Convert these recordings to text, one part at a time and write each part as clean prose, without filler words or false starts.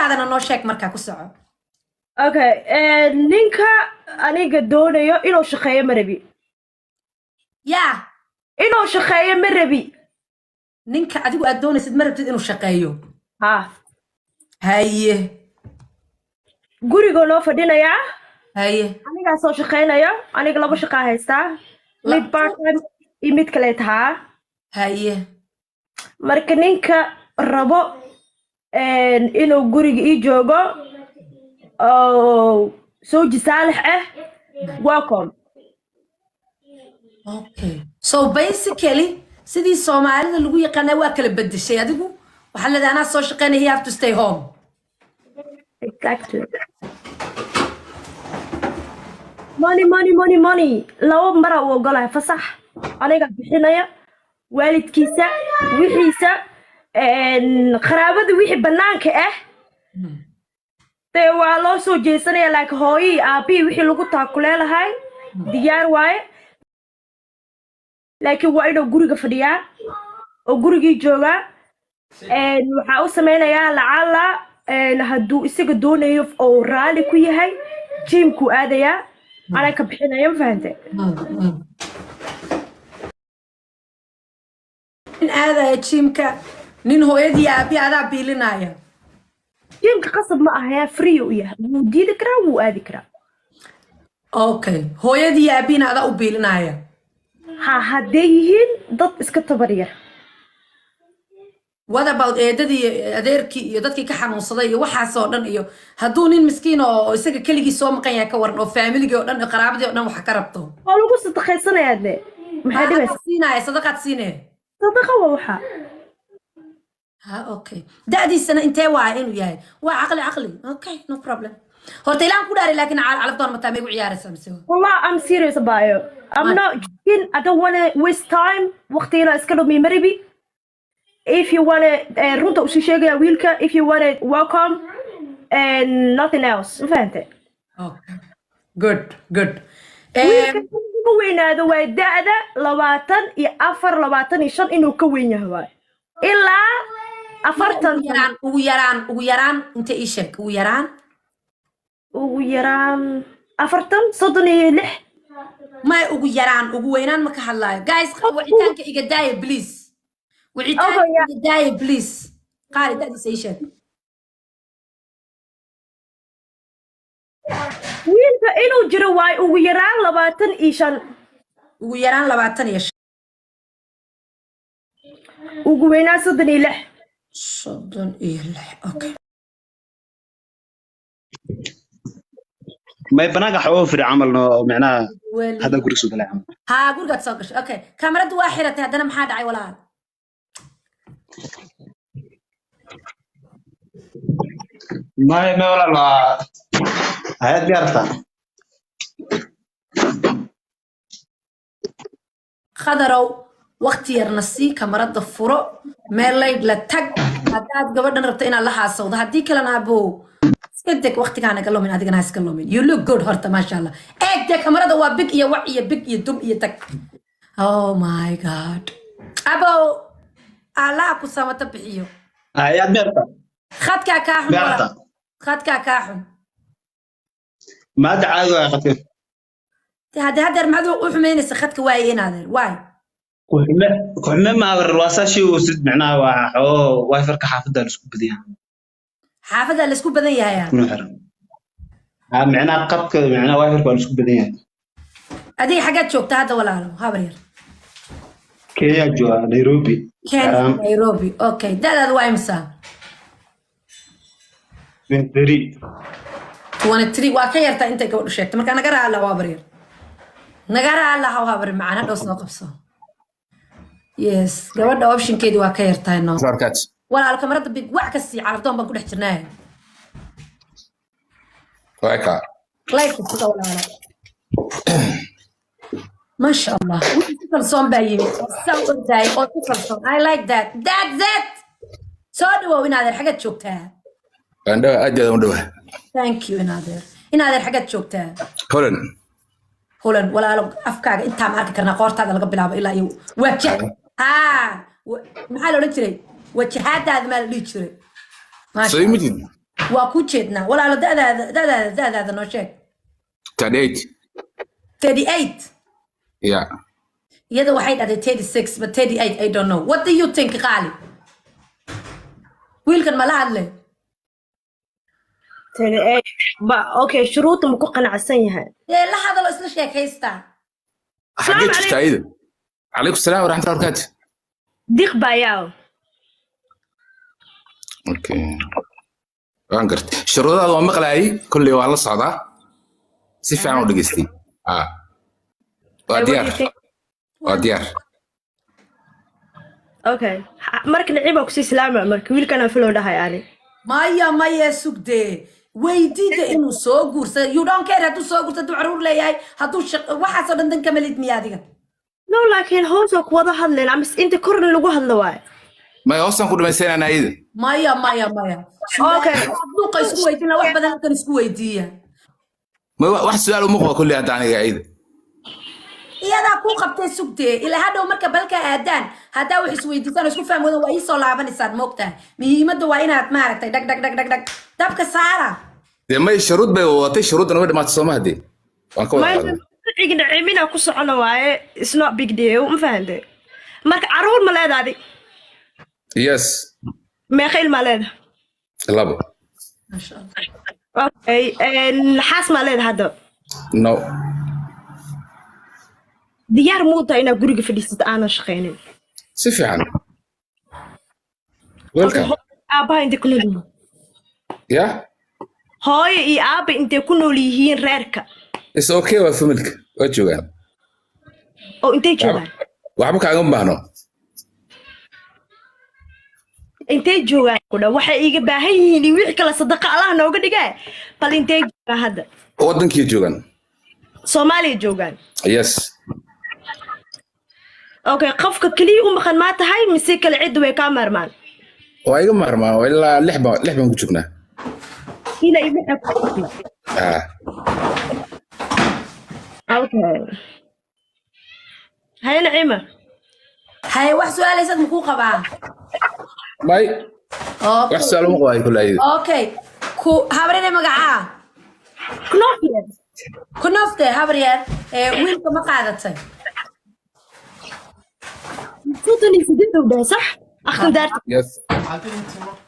sheekadaadana noo sheeg markaa ku soco okay ninka aniga doonayo inuu shaqeeyo ma rabi yaa inuu shaqeeyo ma rabi ninka adigu aad doonaysid ma rabtid inuu shaqeeyo ha haye gurigoo noo fadhinayaa haye anigaa soo shaqeynayo aniga 2 shaqaa haystaa mid part-time iyo mid kale tahaa haye marka ninka rabo inuu guriga ii joogo oo sooji saalax ah welcome okay so basically sidii Soomaalida lagu yaqaan waa kala bedeshay adigu waxa la leedahay soo shaqeynaya you have to stay home exactly money lawo mara uu ogolahay fasax aniga bixinaya waalidkiisa wixiisa qaraabada wixii banaanka ah tee waa loo soo jeesanaya like hooyi aabi wixii lagu taakuleelahay diyaar waaye laakiin waa inuu guriga fadhiyaa oo gurigii joogaa waxaa u sameynayaa lacala hadduu isaga doonayo oo raali ku yahay jiimku aadayaa anaa ka bixinaya ma fahante in aadaya jiimka nin hooyadii aabi adaa biilinaya jiimka qasab ma aha free u yahay wuu diidi karaa wuu aadi karaa okay hooyadii aabina adaa u biilinaya ha hadday yihiin dad iska tabar yar what about eedadii adeerkii iyo dadkii ka xanuunsaday iyo waxaas oo dhan iyo hadduu nin miskiin oo isaga keligii soo maqan yahay ka waran oo familigii oo dhan iyo qaraabadii oo dhan wax ka rabto waa lagu sadaqaysanayaa de maxaa dhibaysa siinaya sadaqaad siinee sadaqa waa waxa ha okay da'diisana intee waay inuu yahay waa caqli okay no problem horta ilaan ku dhaaray laakiin calafdoon mataa meegu ciyaaraysa mise wallah I'm serious about it I'm not joking I don't want to waste time waqtiina iska dhumi maribi if you want to runta u sheegaya wiilka if you want to welcome and nothing else fahante okay good ugu weynaado waa da'da 24 25 inuu ka weyn yahay waay ilaa 40 ugu yaraan inta ii sheeg ugu yaraan 40 36 ما ugu yaraan ugu weynaan ma ka hadlaayo guys wicitaanka iga daaya please wicitaanka iga daaya please qaali dadis ay sheeg wiilka inuu jiro waay ugu yaraan 25 ugu yaraan 25 ugu weynaan 36 okay ما يبناك حوافر عملنا معناها هذا قرص ولا عمل ها قرقت سوقش اوكي كاميرا واحده هذا ما حد عي ولا ما ولا لا هاي ديارتها خضروا وقت يرنسي كاميرا ضفرو ميليد لا تق هداد gabadhan rabta inaan la xaasawdo hadii kale aabo بدك وقت كان قالوا من هذيك الناس قالوا من you look good هرت ما شاء الله إيه ده كاميرا waa big iyo wax iyo big iyo dum iyo tag oh my god abo ala ku samata bixiyo هاي ديارتها khadka ka xun khadka ka xun ما دعاء يا خفيف هذا ما ذو وحمينس khadka waay inaadeer waay كحمة ما الرواساشي وسد معناها واحو وايفر كحافظة لسكوب بديها حافظة اللي سكوب بدن ياها كنو حرام معناها قط معناها وايفر لسكوب بديها هذه حاجات شوكتها هذا ولا له هابرير كيا جوا نيروبي كان نيروبي اوكي ده واي مسا 23 waa ka yarta intay gabadhu sheegtay marka naga raala haabareer haabareer macana dhow soo qabso yes gabadha optionkeedi waa ka yartaa no walaal kamarada big wax ka sii carabtoon baan ku dhex jirnaa waaka like sida walaal ma sha Allah kalsoon baa yimid soo day oo kalsoon I like that's it soo dhawow inaad xagad joogtaa anda aad u dhaw thank you inaad xagad joogtaa هولن ولا أفكار أنت ما أذكرنا قارت هذا اللي قبل إلا يو وجه محل ولا تري وجه هذا ما اللي تري سيمتين waa ku jeednaa walaalo da'daada noo sheeg 38 38 yeah iyada waxay dhahday 36 but 38 I don't know what do you think qaali wiilkan ma la hadlay okay shuruudda ma ku qanacsan yahay la hadalo isla sheekaystaa حاجة تشتايد عليكم السلام ورحمة الله وبركاته diq baa yaaw اوكي وانقرت الشروط هذا مقلاي كل يوم على الصعدة سيف عمو دقستي وديار okay marka naciib ku sii salaama marka wiilkana filo dhahay ani maya sugdee weydiida inuu soo guursado you don't care hadduu soo guursado caruur leeyahay hadduu waxaasoo dhan dan kama lid miya adiga no laakiin hoos oo ku wada hadleen ama inta korna lagu hadlo waay ما يوصل كل ما يصير أنا أيد maya okay duqa isku weydiina wax badan kan isku weydiiya ما واحد سؤال مخه كل هذا أنا قاعد iyadaa kuu qabtay sugdee ilaa hadhow marka balka aadaan haddaa wax isweydiisaan oo isku fahmi wadan waa ii soo laabanaysaan moogtahay muhiimadda waa inaad maaragtay dhag dabka saara dee may shuruud bay watay shuruudna way dhamaatay soo ma hadee waan ka wada igi naciimina ku socono waaye it's not big deal ma fahantay marka caruur ma leedahay yes meeqil ma leedahay labo masha Allah okay xaas ma leedahay hadda no diyaar muuta inaad guriga fadhiisata aanan shaqaynin si fiican welcome aabaha intay ku nool yihiin ya hooyo iyo aaba intay ku nool yihiin reerka is okay waa familka waa joogaan oo intay joogaan waxba kaaga baahno intay joogaan kudha waxay iga baahan yihiin iyo wixii kale sadaqa allah nooga dhigay bal intay joogaan hadda wadankii joogaan Soomaaliya joogaan yes okay qofka kaliya u maqan ma tahay mise kale cid way ka marmaan waa iga marmaan waa ilaa lix baan ku joognaa ila iga okay hay naciima hay wax su'aalaysad ma ku qabaa bay wax su'aal ma qabaa kulay okay ku habrina magacaa kunofte habriyad wiilka ma qaadatay صوتني في الدنيا ده صح؟ أخذ دارت. yes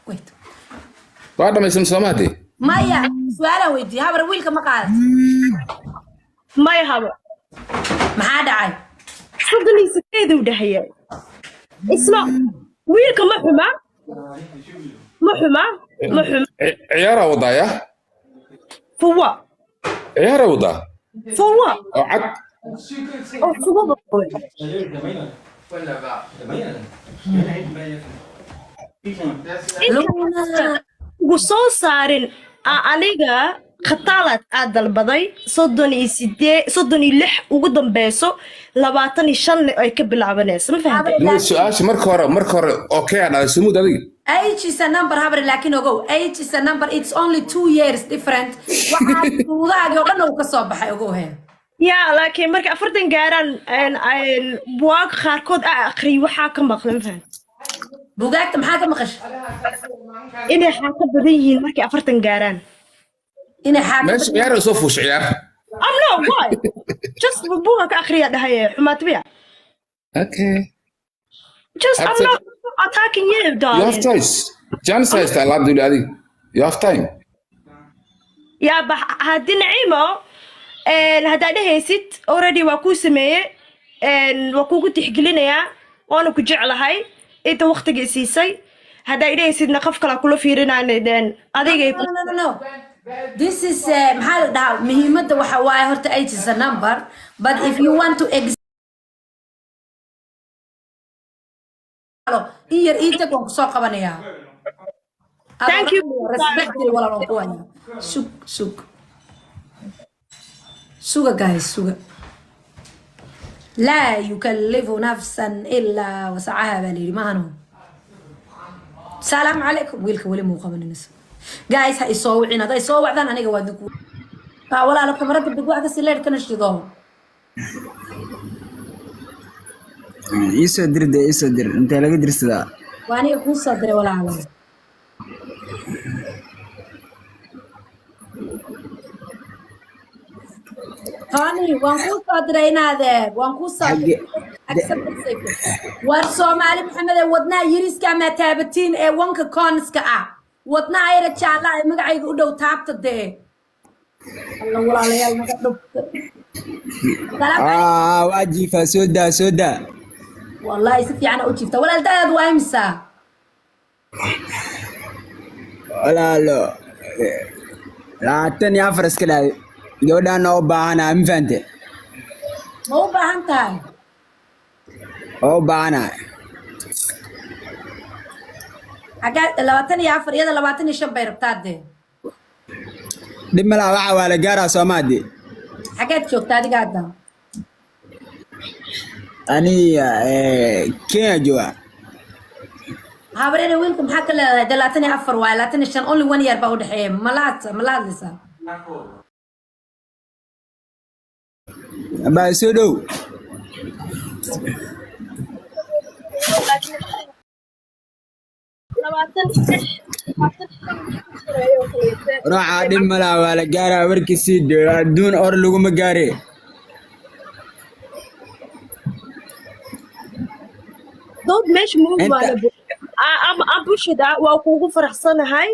wait بعد ما يسمى سماهدي maya su'aala weydii habar wiilka ma qaadatay ما يهابا. maxaa dhacay صوتني في الدنيا ده هي. اسمع ويلك محمى عيارة وضايا فوا عيارة وضا فوا أو عد أو فوا luna وصو صارن أنيجا خطالت عدل بدي صدني سدي صدني لح وقدم بيسو لبعتني شن أي كبل عبناس ما فهمت لو سؤال مركور أوكي أنا سمود هذي age is a number habar laakiin ogow age is a number it's only 2 years different waxaa duudaagi oo dhan uu ka soo baxay ogow he يا لكن مركي أفرتن جاران إن بواق خاركود أخري وحاك مقلم فهم bugaagta maxaa ka maqashay إني حاك بديه مركي أفرتن جاران inay xaaka ماشي عيارة صوفوش عيار I'm not why just بواق أخري هذا هي حمات بيا أوكي just I'm not attacking you you have darling choice chance is the lab دولي هذه you have time يا بح هادي نعيمة هذا ده هي ست already وكو سمية وكو كنت حقلنا يا وأنا كجعل هاي إنت وقت جسيسي هذا إليه سيدنا قف كلا كله في رنا ندن هذا no this is maxaa la dhahaa muhiimadda waxa waaye horta age is a number but if you want to iyar iitag waan kusoo qabanayaa Thank you. respectful walaal ku wanya suga guys suga لا يكلف نفسا إلا وسعها بالي ما هنو السلام عليكم ويلك ولي مو قبل الناس جايز هاي صوعين هذا يصوع ذا أنا جواد نقول ولا لكم رد بدقوا هذا السلير كنا اشتغلوا يسدر ده يسدر أنت لا قدر استدا وأنا أكون صدري ولا على Tony, waan kuu soo diray inaadeer, waan kuu soo diray. Accept it. War Soomaali Maxamed ee wadnaha yiriska ama taabatiin ee wanka kooniska ah. Wadnaha ayra jeclaa ee magacayga u dhow taabta dee. Allah walaalayaal naga dhufta. واجي سودا والله si fiican u jiifta. Walaaldaad waa imisa? ولا لا تاني افرس كده جودا نو بانا مفنت Ma u baahan tahay? او بانا Xagga 24 iyada 25 bay rabtaa dee. دملا waxa wala gaara Soomaadi Xaggeed joogtaa adiga hadda? ani Kenya joa habarena wiilka maxaa ka leedahay 24 waa 25 only 1 year baa u dhaxeeya malaadlisa ba soo dhow raaca dhimala wala gaara warkiisi aduun or lagu ma gaare dood meesha muu aan bulshada waa kuugu faraxsanahay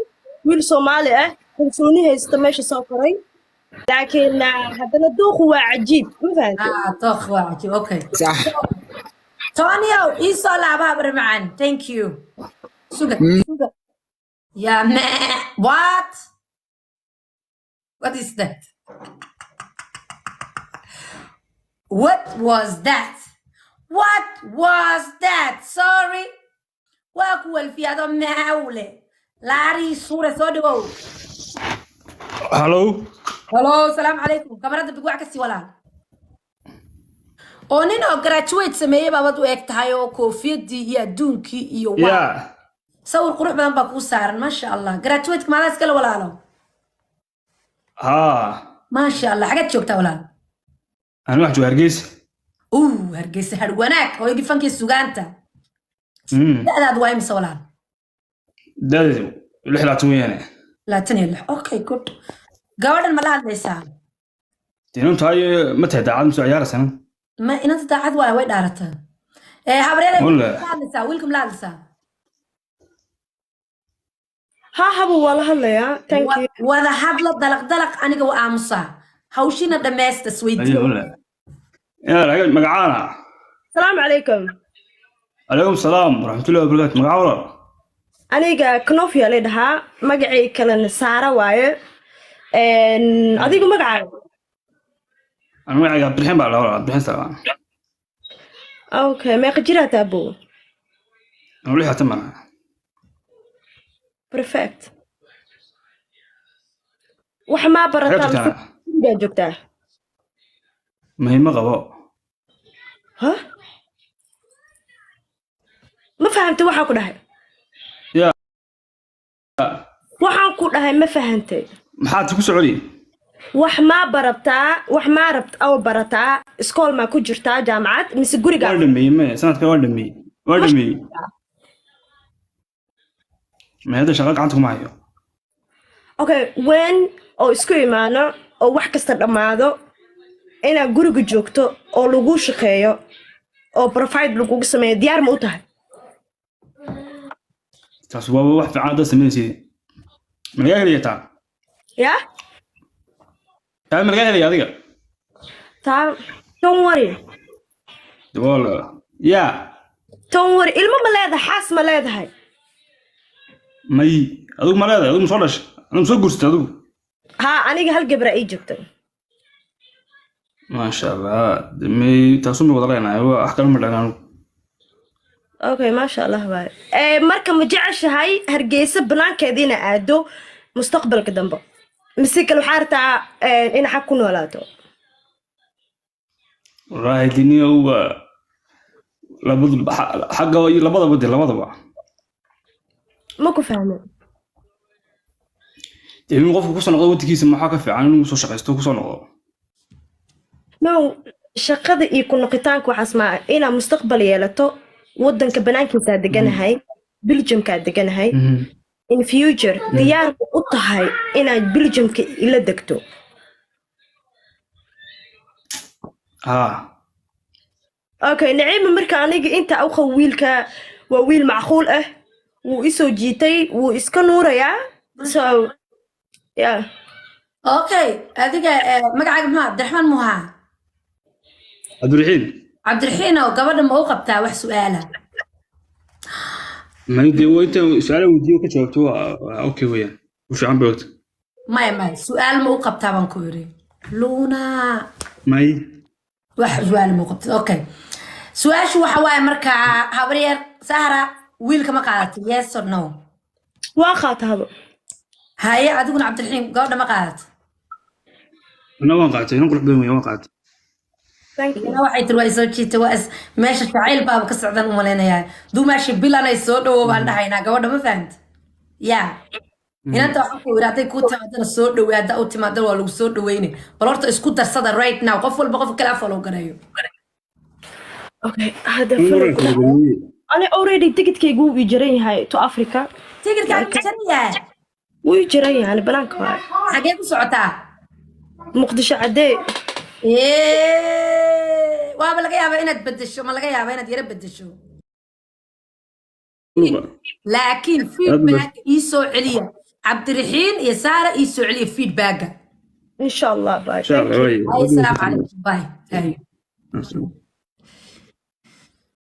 wiil Soomaali ah kalsooni haysta meesha soo koray laakiin haddana dooqu waa cajiib ma fahanteen dooq waa cajiib okay صح Tonio isoo laaba habar macaan thank you suga yeah man what is that what was that sorry waa ku walfiyaado maawle laari suura soo dhawow Hello. hello salaam calaykum kamarada big wax ka sii walaal oo nin oo graduate sameeyay baabad u eg tahay oo koofiyadii iyo adduunkii iyo Yeah. sawir qurux badan baa kuu saaran maasha allah graduate maadaas kala walaalo Ha. maasha allah xagad joogtaa walaal Anu wax Hargeysa. hargeysa har wanaag hooyadii fankii sugaanta da'daad waa imisa walaal Dadu 26 weeyaan. 26 okay good gabadhan ma la hadlaysaa Tinun tahay ma tahay daacad soo ciyaaraysan. ma inanta daacad waa way dhaarataa habreele Wala. la hadlaysaa wiilkum la hadlaysaa ha habu waa la hadlayaa thank you wada hadlo dalaq aniga waa aamusaa hawshina dhammaysta sweetie Wala. Ya raga magacaana. salaamu calaykum Alaykum salaam warahmatullahi wabarakatuh. Magacaana. aniga knofia la dhahaa magacay kalena saara waaye adigu magacaaga Anu magaca Abdulrahman baa la Abdulrahman. okay meeqa jira taabo Anu lixda tamana. perfect wax ma barataa yaa joogtaa Muhiim qabo. ha ma fahamtay waxa ku dhahay Ya. waxaan ku dhahay ma fahantay Maxaad ku socodii? wax ma rabt aw barataa iskool ma ku jirtaa jaamacad mise guriga Waa dhameeyay sanadka waa dhameeyay. Ma hada shaqo gacanta kuma hayo. okay when oo isku imaano oo wax kasta dhamaado inaad guriga joogto oo lagu shaqeeyo oo provide lagu sameeyo diyaar ma u tahay Taas waa wax fiican dad sameeyay. Ma laga helayaa ya taa ma laga helayaa adiga? don't worry Wala. Ya. don't worry ilmo ma leedahay xaas ma leedahay May adigu ma leedahay adigu soo dhashay. Anu soo guurstay adigu. ha aniga hal gabra ay joogto Ma sha Allah. May taasu ma wada leenahay wax kale ma dhagaan. okay ma sha Allah baa marka ma jeceshahay Hargeysa banaankeedina aado mustaqbalka dambe mise kale waxaa rabtaa in xaq ku noolaato Wallahi diniya labadaba. ma ku fahmo Inuu qofku ku soo noqdo wadkiisa maxaa ka fiican inuu soo shaqeysto ku soo noqdo. no shaqada iyo ku noqitaanka waxaas ma ina mustaqbal yeelato wadanka banaankiisa deganahay Belgiumka deganahay in future diyaar u tahay inaad Belgiumka ila degto ها اوكي نعيمة مركا انيجي انت اوخو ويلكا وويل معقول وإسو جيتي وإسكا نورا يا so yeah اوكي هذيك مقعد ما عبد الرحمن موها عبد الرحيم عبد الرحيم او قبل ما وقبتها wax su'aala ما يدي وانت سؤال ودي وكجاوبته اوكي ويان وش عم بوقت ما su'aal ma u qabtaa baan ku yiri Luna ما wax su'aal ma u qabtaa okay su'aashu waxa waaye marka habaryar Sahra wiilka ma qaadatay yes or no واخات هذا haye adiguna Cabdi Raxiim gabadha ma qaadatay انا وقعت انا قلت بهم وقعت thank you ina waxay tiri way soo jiitay waa meesha jacayl baaba ka socdan u maleynayaa dumashi bilanay soo dhawo baan dhahaynaa gabadha ma fahamtay yaa inanta waxa ku wiraatay ku timaadana soo dhawaada u timaadana waa lagu soo dhaweynay bal horta isku darsada right now qof walba qof kale follow garayo okay هذا أنا already ticket كي جو يجري هاي to Africa tigirka janiya ويجري يعني بنانك هاي xagee ku socotaa مقدشة عدي waaba laga yaabaa inaad bedesho ma laga yaabaa inaad yara bedesho laakiin feedback ii soo celiya Cabdiraxiin iyo Saara ii soo celiya feedback إن شاء الله باي ان شاء الله السلام عليكم باي